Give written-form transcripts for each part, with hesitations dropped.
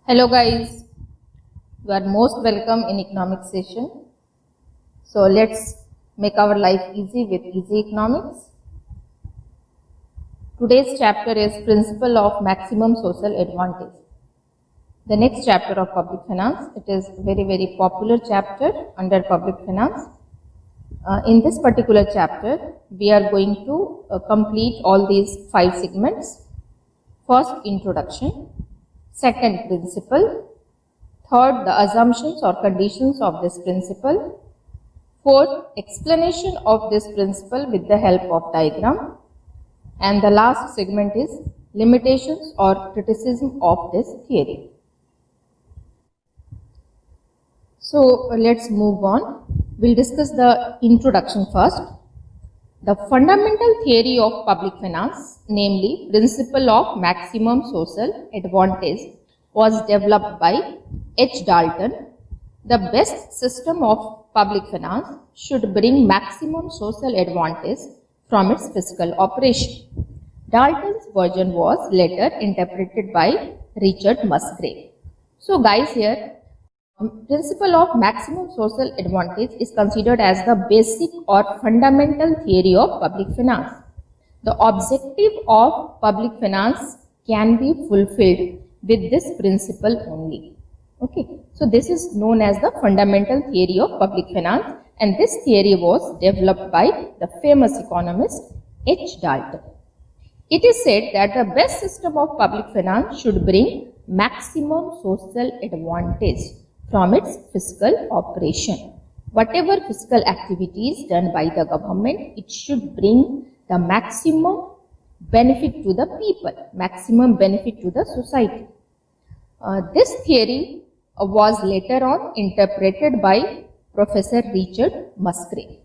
Hello guys, you are most welcome in economics session. So let's make our life easy with easy economics. Today's chapter is Principle of Maximum Social Advantage. The next chapter of public finance, it is very popular chapter under public finance. In this particular chapter, we are going to complete all these 5 segments. First, introduction. Second, principle. Third, the assumptions or conditions of this principle. Fourth, explanation of this principle with the help of diagram. And the last segment is limitations or criticism of this theory. So let's move on. We'll discuss the introduction first. The fundamental theory of public finance, namely principle of maximum social advantage, was developed by H. Dalton. The best system of public finance should bring maximum social advantage from its fiscal operation. Dalton's version was later interpreted by Richard Musgrave. So guys, here principle of maximum social advantage is considered as the basic or fundamental theory of public finance. The objective of public finance can be fulfilled with this principle only. Okay, so this is known as the fundamental theory of public finance, and this theory was developed by the famous economist H. Dalton. It is said that the best system of public finance should bring maximum social advantage from its fiscal operation. Whatever fiscal activities done by the government, it should bring the maximum benefit to the people, maximum benefit to the society. This theory was later on interpreted by Professor Richard Musgrave.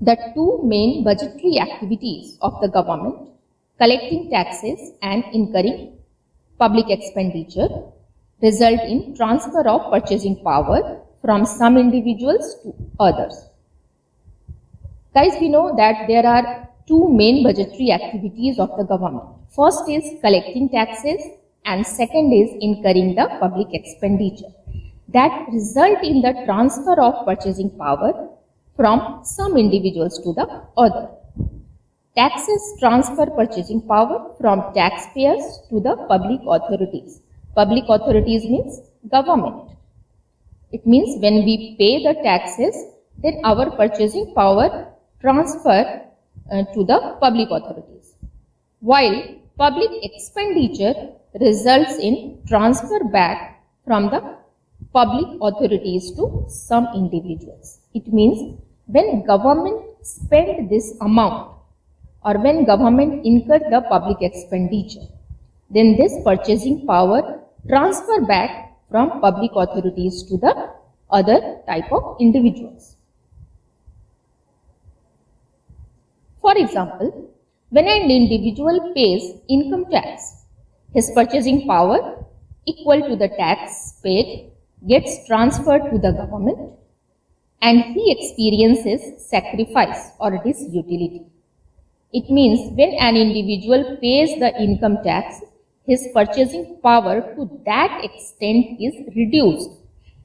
The two main budgetary activities of the government, collecting taxes and incurring public expenditure, result in transfer of purchasing power from some individuals to others. Guys, we know that there are two main budgetary activities of the government. First is collecting taxes and second is incurring the public expenditure. That result in the transfer of purchasing power from some individuals to the other. Taxes transfer purchasing power from taxpayers to the public authorities. Public authorities means government. It means when we pay the taxes, then our purchasing power transfer to the public authorities. While public expenditure results in transfer back from the public authorities to some individuals. It means when government spend this amount, or when government incur the public expenditure, then this purchasing power transfer back from public authorities to the other type of individuals. For example, when an individual pays income tax, his purchasing power equal to the tax paid gets transferred to the government and he experiences sacrifice or disutility. It means when an individual pays the income tax, his purchasing power to that extent is reduced,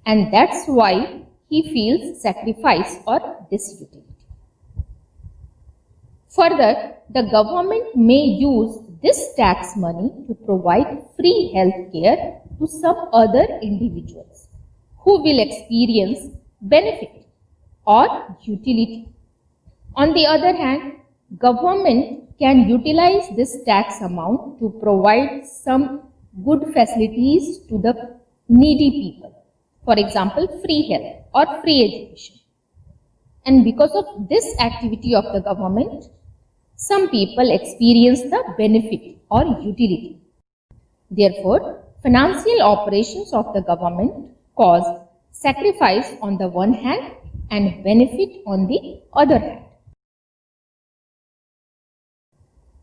and that's why he feels sacrifice or disutility. Further, the government may use this tax money to provide free health care to some other individuals who will experience benefit or utility. On the other hand, government can utilize this tax amount to provide some good facilities to the needy people. For example, free health or free education. And because of this activity of the government, some people experience the benefit or utility. Therefore, financial operations of the government cause sacrifice on the one hand and benefit on the other hand.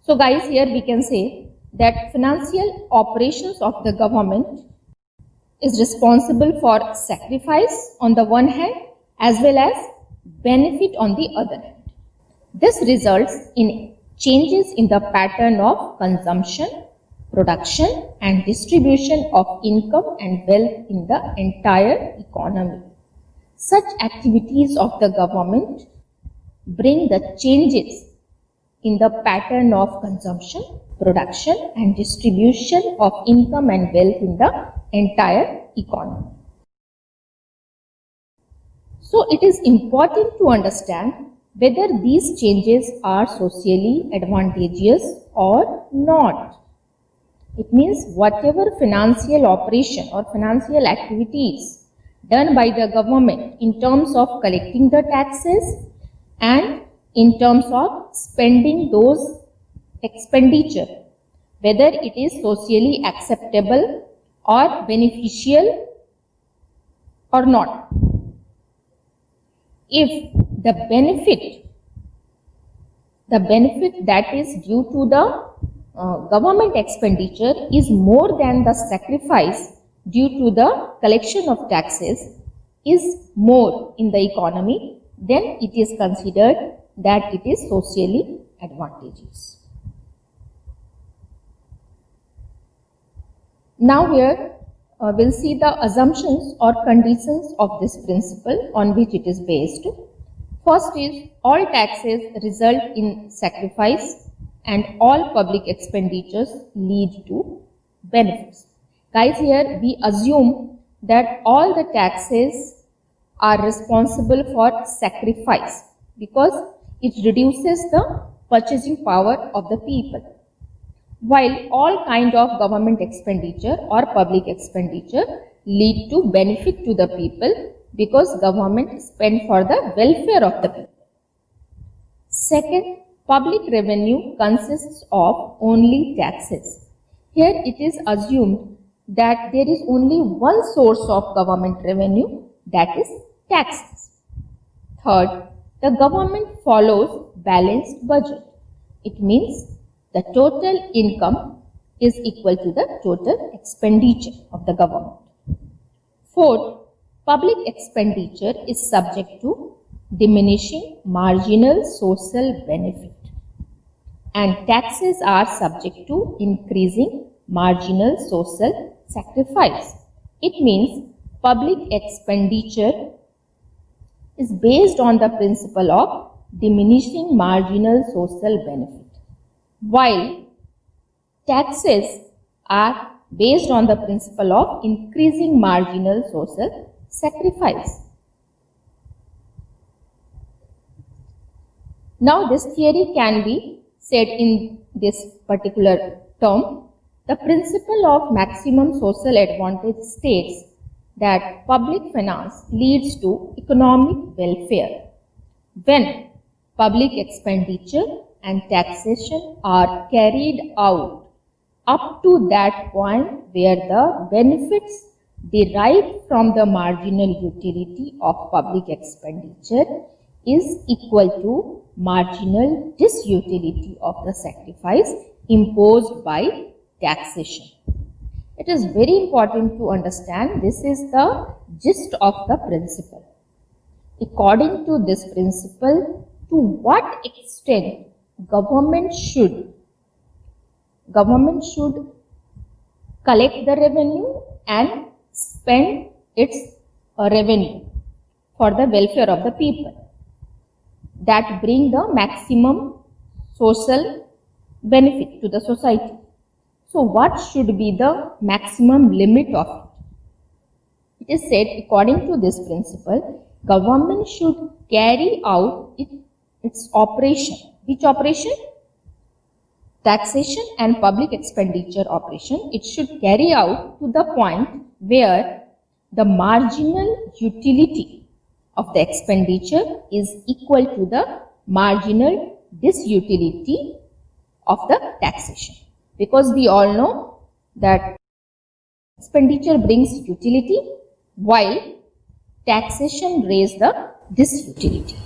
So guys, here we can say that financial operations of the government is responsible for sacrifice on the one hand as well as benefit on the other hand. This results in changes in the pattern of consumption production and distribution of income and wealth in the entire economy. Such activities of the government bring the changes in the pattern of consumption, production and distribution of income and wealth in the entire economy. So it is important to understand whether these changes are socially advantageous or not. It means whatever financial operation or financial activities done by the government in terms of collecting the taxes and in terms of spending those expenditure, whether it is socially acceptable or beneficial or not. If the benefit that is due to the government expenditure is more than the sacrifice due to the collection of taxes is more in the economy, then it is considered that it is socially advantageous. Now here we'll see the assumptions or conditions of this principle on which it is based. First is all taxes result in sacrifice and all public expenditures lead to benefits. Guys, here we assume that all the taxes are responsible for sacrifice because it reduces the purchasing power of the people, while all kind of government expenditure or public expenditure lead to benefit to the people because government spend for the welfare of the people. Second, public revenue consists of only taxes. Here it is assumed that there is only one source of government revenue, that is taxes. Third, the government follows balanced budget. It means the total income is equal to the total expenditure of the government. Fourth, public expenditure is subject to diminishing marginal social benefit, and taxes are subject to increasing marginal social sacrifice. It means public expenditure is based on the principle of diminishing marginal social benefit, while taxes are based on the principle of increasing marginal social sacrifice. Now this theory can be said in this particular term. The principle of maximum social advantage states that public finance leads to economic welfare when public expenditure and taxation are carried out up to that point where the benefits derived from the marginal utility of public expenditure is equal to marginal disutility of the sacrifice imposed by taxation. It is very important to understand this is the gist of the principle. According to this principle, to what extent government should collect the revenue and spend its revenue for the welfare of the people that bring the maximum social benefit to the society. So what should be the maximum limit of it? It is said, according to this principle, government should carry out its operation. Which operation? Taxation and public expenditure operation. It should carry out to the point where the marginal utility of the expenditure is equal to the marginal disutility of the taxation. Because we all know that expenditure brings utility while taxation raises the disutility.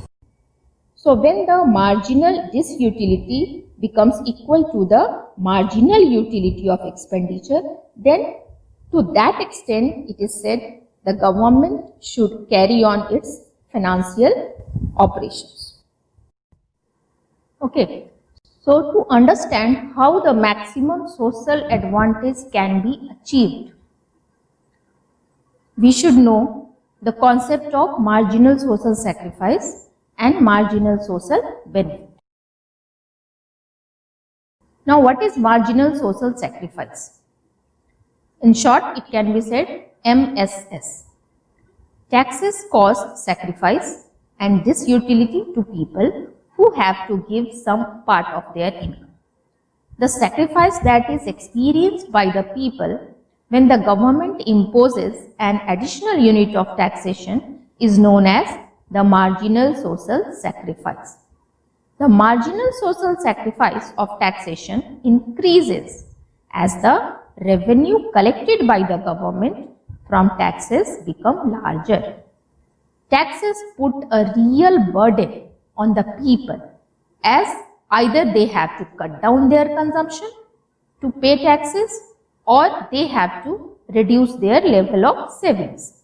So when the marginal disutility becomes equal to the marginal utility of expenditure, then to that extent it is said the government should carry on its financial operations. Okay. So to understand how the maximum social advantage can be achieved, we should know the concept of marginal social sacrifice and marginal social benefit. Now, what is marginal social sacrifice? In short, it can be said MSS. Taxes cause sacrifice and disutility to people who have to give some part of their income. The sacrifice that is experienced by the people when the government imposes an additional unit of taxation is known as the marginal social sacrifice. The marginal social sacrifice of taxation increases as the revenue collected by the government from taxes become larger. Taxes put a real burden on the people, as either they have to cut down their consumption to pay taxes or they have to reduce their level of savings.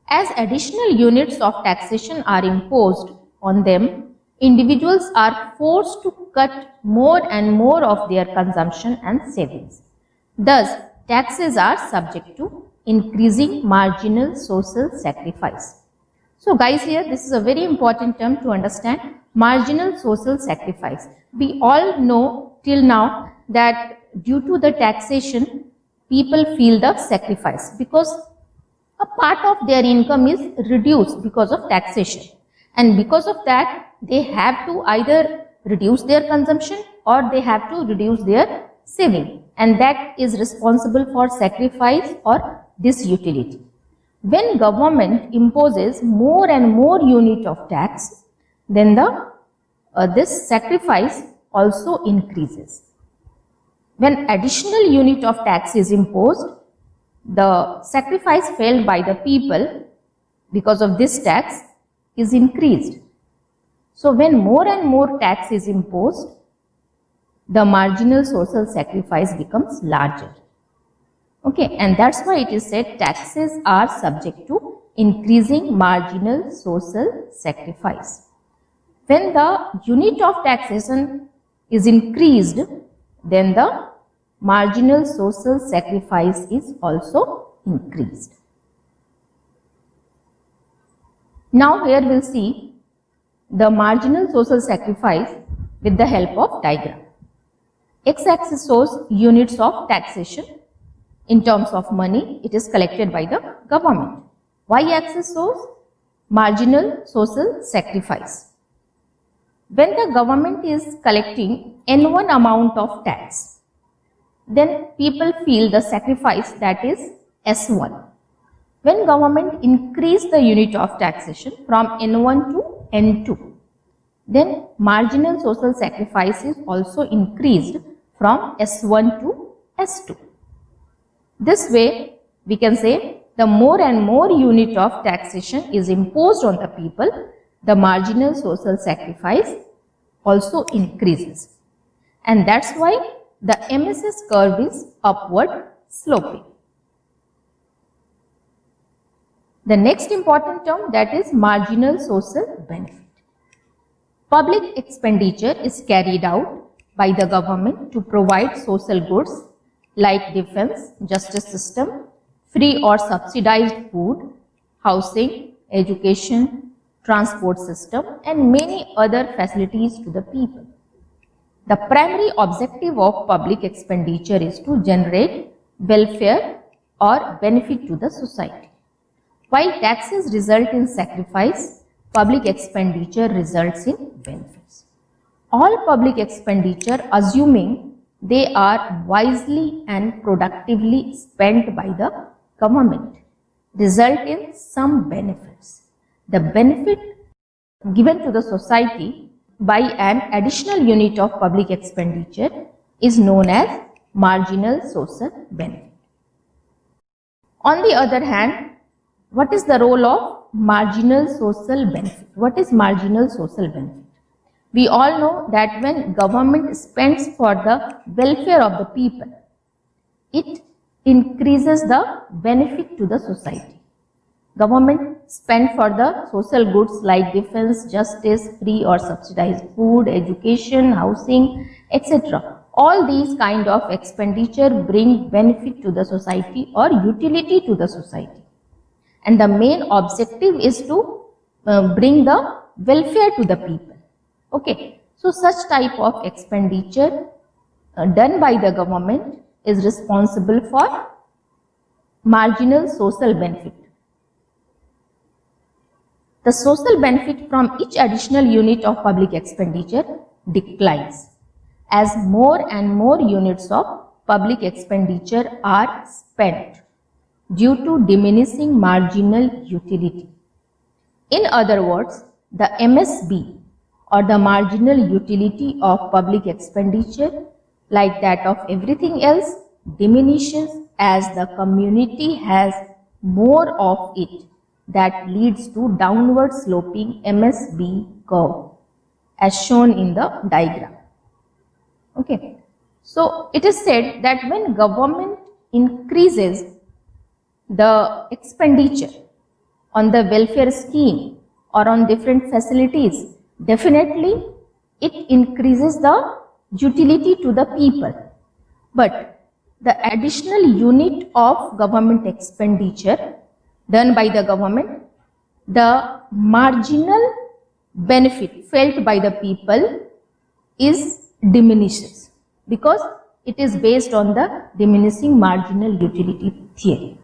As additional units of taxation are imposed on them, individuals are forced to cut more and more of their consumption and savings. Thus, taxes are subject to increasing marginal social sacrifice. So guys, here this is a very important term to understand, marginal social sacrifice. We all know till now that due to the taxation, people feel the sacrifice because a part of their income is reduced because of taxation. And because of that, they have to either reduce their consumption or they have to reduce their saving. And that is responsible for sacrifice or disutility. When government imposes more and more unit of tax, then this sacrifice also increases. When additional unit of tax is imposed, the sacrifice felt by the people because of this tax is increased. So when more and more tax is imposed, the marginal social sacrifice becomes larger. Okay, and that's why it is said taxes are subject to increasing marginal social sacrifice. When the unit of taxation is increased, then the marginal social sacrifice is also increased. Now here we'll see the marginal social sacrifice with the help of diagram. X-axis shows units of taxation. In terms of money, it is collected by the government. Y-axis shows marginal social sacrifice. When the government is collecting N1 amount of tax, then people feel the sacrifice, that is S1. When government increase the unit of taxation from N1 to N2, then marginal social sacrifice is also increased from S1 to S2. This way, we can say the more and more unit of taxation is imposed on the people, the marginal social sacrifice also increases. And that's why the MSS curve is upward sloping. The next important term, that is marginal social benefit. Public expenditure is carried out by the government to provide social goods like defense, justice system, free or subsidized food, housing, education, transport system, and many other facilities to the people. The primary objective of public expenditure is to generate welfare or benefit to the society. While taxes result in sacrifice, public expenditure results in benefits. All public expenditure, assuming they are wisely and productively spent by the government, result in some benefits. The benefit given to the society by an additional unit of public expenditure is known as marginal social benefit. On the other hand, what is the role of marginal social benefit? What is marginal social benefit? We all know that when government spends for the welfare of the people, it increases the benefit to the society. Government spent for the social goods like defense, justice, free or subsidized food, education, housing, etc. All these kind of expenditure bring benefit to the society or utility to the society. And the main objective is to bring the welfare to the people. Okay, so such type of expenditure done by the government is responsible for marginal social benefit. The social benefit from each additional unit of public expenditure declines as more and more units of public expenditure are spent due to diminishing marginal utility. In other words, the MSB or the marginal utility of public expenditure, like that of everything else, diminishes as the community has more of it. That leads to downward sloping MSB curve as shown in the diagram. Okay, so it is said that when government increases the expenditure on the welfare scheme or on different facilities, definitely it increases the utility to the people. But the additional unit of government expenditure done by the government, the marginal benefit felt by the people is diminishes because it is based on the diminishing marginal utility theory.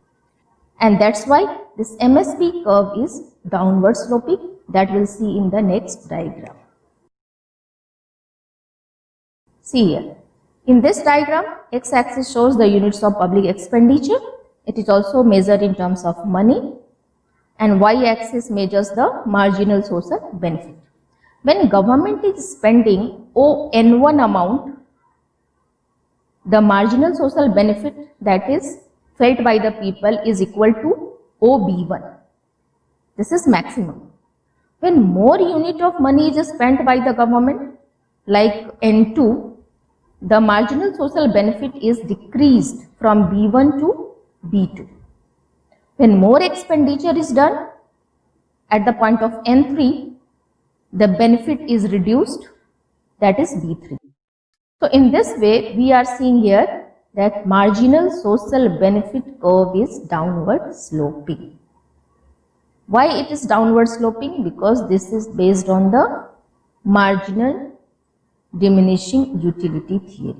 And that's why this MSB curve is downward sloping, that we'll see in the next diagram. See here, in this diagram, x-axis shows the units of public expenditure. It is also measured in terms of money, and y-axis measures the marginal social benefit. When government is spending ON1 amount, the marginal social benefit that is felt by the people is equal to OB1. This is maximum. When more unit of money is spent by the government, like N2, the marginal social benefit is decreased from B1 to B2. When more expenditure is done at the point of N3, the benefit is reduced, that is B3. So in this way, we are seeing here that marginal social benefit curve is downward sloping. Why it is downward sloping? Because this is based on the marginal diminishing utility theory.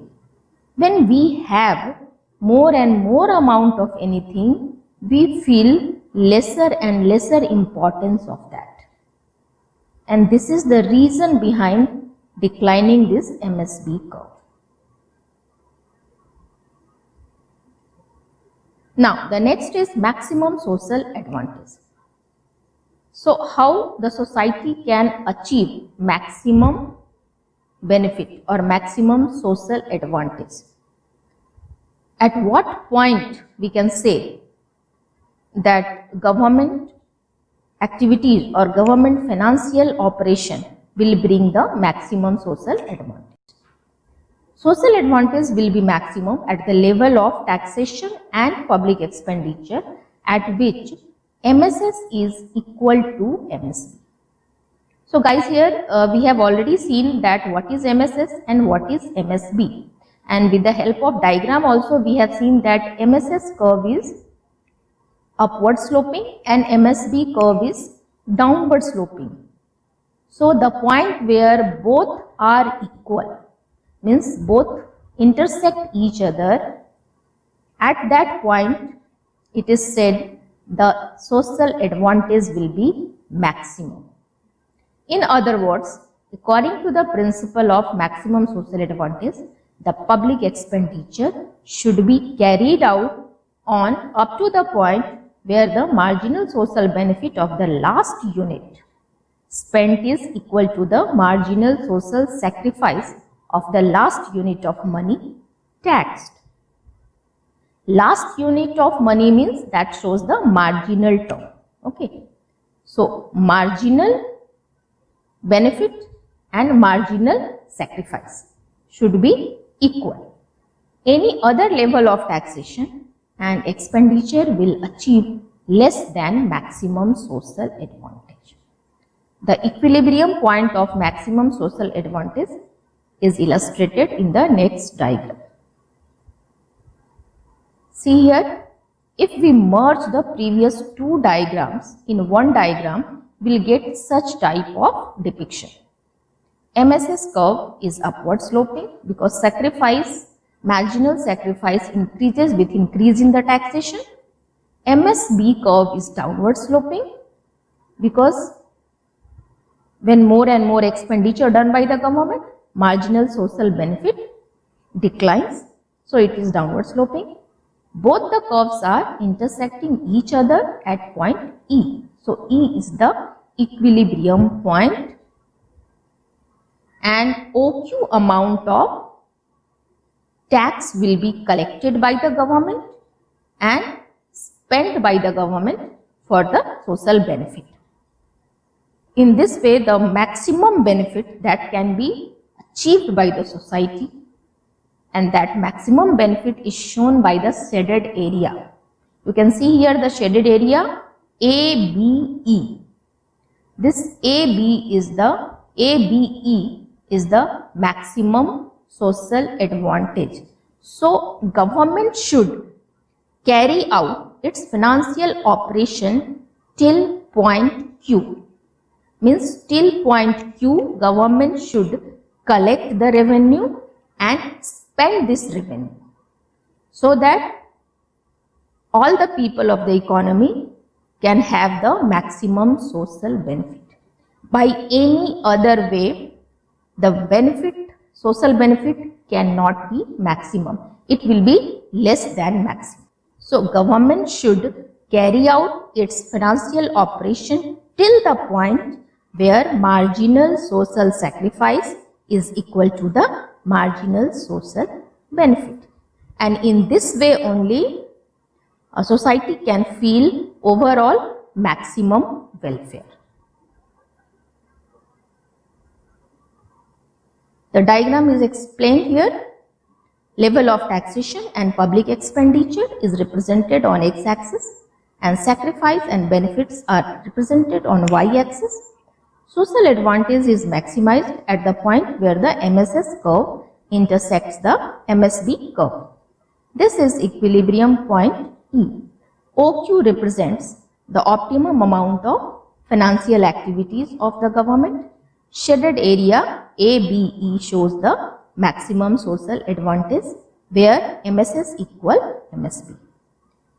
When we have more and more amount of anything, we feel lesser and lesser importance of that. And this is the reason behind declining this MSB curve. Now, the next is maximum social advantage. So, how the society can achieve maximum benefit or maximum social advantage? At what point we can say that government activities or government financial operation will bring the maximum social advantage? Social advantage will be maximum at the level of taxation and public expenditure at which MSS is equal to MSB. So guys, here we have already seen that what is MSS and what is MSB, and with the help of diagram also we have seen that MSS curve is upward sloping and MSB curve is downward sloping. So the point where both are equal, means both intersect each other, at that point it is said the social advantage will be maximum. In other words, according to the principle of maximum social advantage, the public expenditure should be carried out on up to the point where the marginal social benefit of the last unit spent is equal to the marginal social sacrifice of the last unit of money taxed. Last unit of money means that shows the marginal term. Okay. So, marginal benefit and marginal sacrifice should be equal. Any other level of taxation and expenditure will achieve less than maximum social advantage. The equilibrium point of maximum social advantage is illustrated in the next diagram. See here, if we merge the previous two diagrams in one diagram, we will get such type of depiction. MSS curve is upward sloping because marginal sacrifice increases with increase in the taxation. MSB curve is downward sloping because when more and more expenditure done by the government, marginal social benefit declines, so it is downward sloping. Both the curves are intersecting each other at point E. So E is the equilibrium point, and OQ amount of tax will be collected by the government and spent by the government for the social benefit. In this way, the maximum benefit that can be achieved by the society, and that maximum benefit is shown by the shaded area. You can see here the shaded area ABE. This ABE is the maximum social advantage. So government should carry out its financial operation till point Q. Means till point Q, government should collect the revenue and spend this revenue so that all the people of the economy can have the maximum social benefit. By any other way, the social benefit cannot be maximum. It will be less than maximum. So government should carry out its financial operation till the point where marginal social sacrifice is equal to the marginal social benefit. And in this way only a society can feel overall maximum welfare. The diagram is explained here. Level of taxation and public expenditure is represented on x-axis, and sacrifice and benefits are represented on y-axis. Social advantage is maximized at the point where the MSS curve intersects the MSB curve. This is equilibrium point E. OQ represents the optimum amount of financial activities of the government. Shaded area ABE shows the maximum social advantage where MSS equal MSB.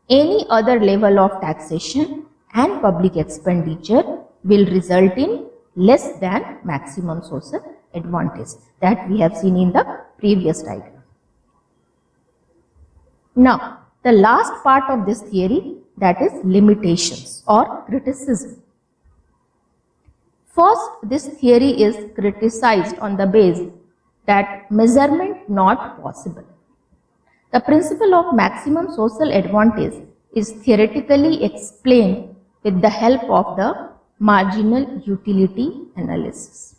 Any other level of taxation and public expenditure will result in less than maximum social advantage that we have seen in the previous diagram. Now, the last part of this theory, that is limitations or criticism. First, this theory is criticized on the basis that measurement not possible. The principle of maximum social advantage is theoretically explained with the help of the marginal utility analysis.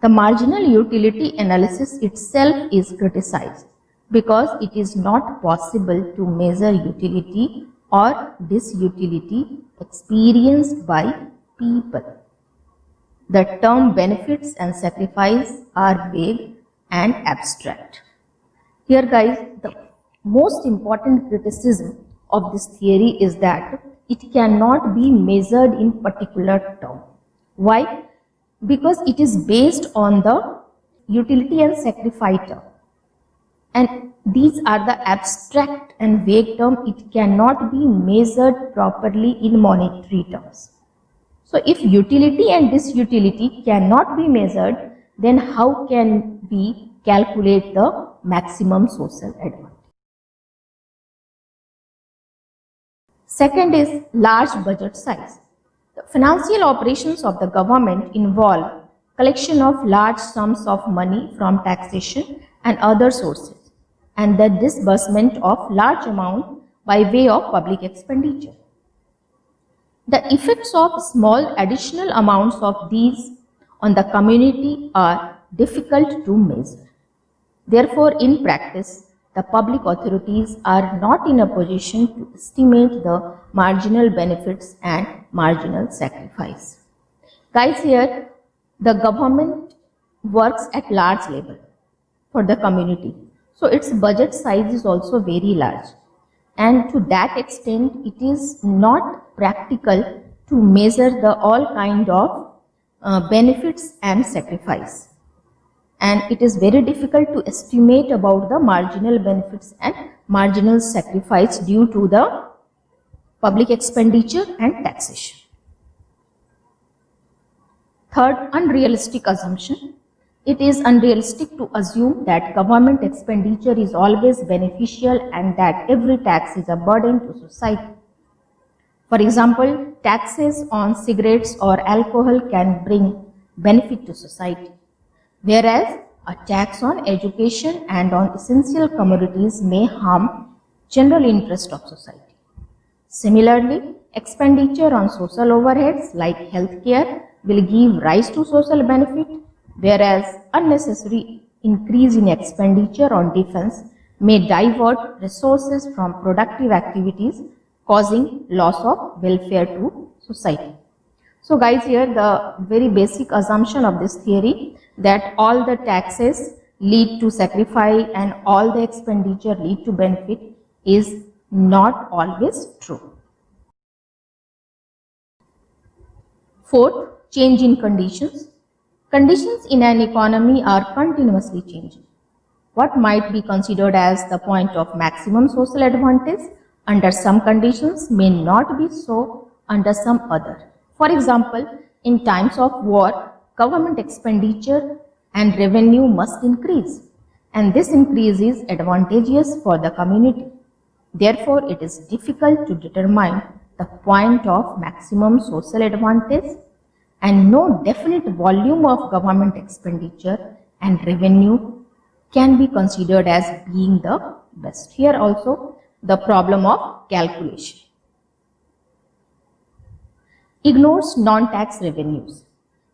The marginal utility analysis itself is criticized because it is not possible to measure utility or disutility experienced by people. The term benefits and sacrifice are vague and abstract. Here guys, the most important criticism of this theory is that it cannot be measured in particular term. Why? Because it is based on the utility and sacrifice term. And these are the abstract and vague term. It cannot be measured properly in monetary terms. So if utility and disutility cannot be measured, then how can we calculate the maximum social advantage? Second is large budget size. The financial operations of the government involve collection of large sums of money from taxation and other sources, and the disbursement of large amount by way of public expenditure. The effects of small additional amounts of these on the community are difficult to measure. Therefore, in practice, the public authorities are not in a position to estimate the marginal benefits and marginal sacrifice. Guys, here the government works at large level for the community. So its budget size is also very large. And to that extent, it is not practical to measure the all kind of benefits and sacrifice. And it is very difficult to estimate about the marginal benefits and marginal sacrifice due to the public expenditure and taxation. Third, unrealistic assumption. It is unrealistic to assume that government expenditure is always beneficial and that every tax is a burden to society. For example, taxes on cigarettes or alcohol can bring benefit to society, whereas a tax on education and on essential commodities may harm general interest of society. Similarly, expenditure on social overheads like healthcare will give rise to social benefit, whereas unnecessary increase in expenditure on defense may divert resources from productive activities, causing loss of welfare to society. So guys, here the very basic assumption of this theory that all the taxes lead to sacrifice and all the expenditure lead to benefit is not always true. Fourth, change in conditions. Conditions in an economy are continuously changing. What might be considered as the point of maximum social advantage under some conditions may not be so under some other. For example, in times of war, government expenditure and revenue must increase, and this increase is advantageous for the community. Therefore, it is difficult to determine the point of maximum social advantage, and no definite volume of government expenditure and revenue can be considered as being the best. Here also the problem of calculation. Ignores non-tax revenues.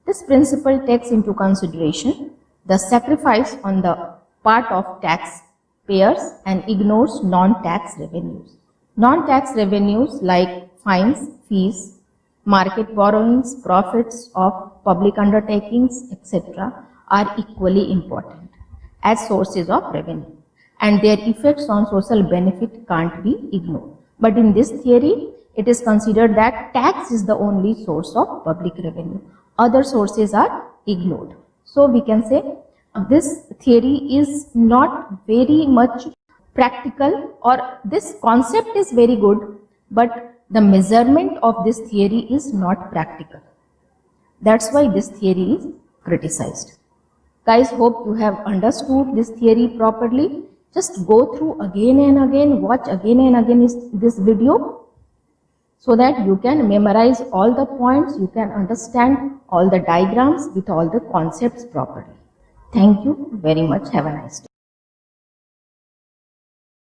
This principle takes into consideration the sacrifice on the part of taxpayers and ignores non-tax revenues. Non-tax revenues like fines, fees, market borrowings, profits of public undertakings, etc. are equally important as sources of revenue, and their effects on social benefit can't be ignored. But in this theory, it is considered that tax is the only source of public revenue. Other sources are ignored. So we can say this theory is not very much practical, or this concept is very good, but the measurement of this theory is not practical. That's why this theory is criticized. Guys, hope you have understood this theory properly. Just go through again and again, watch again and again this video, so that you can memorize all the points, you can understand all the diagrams with all the concepts properly. Thank you very much. Have a nice day.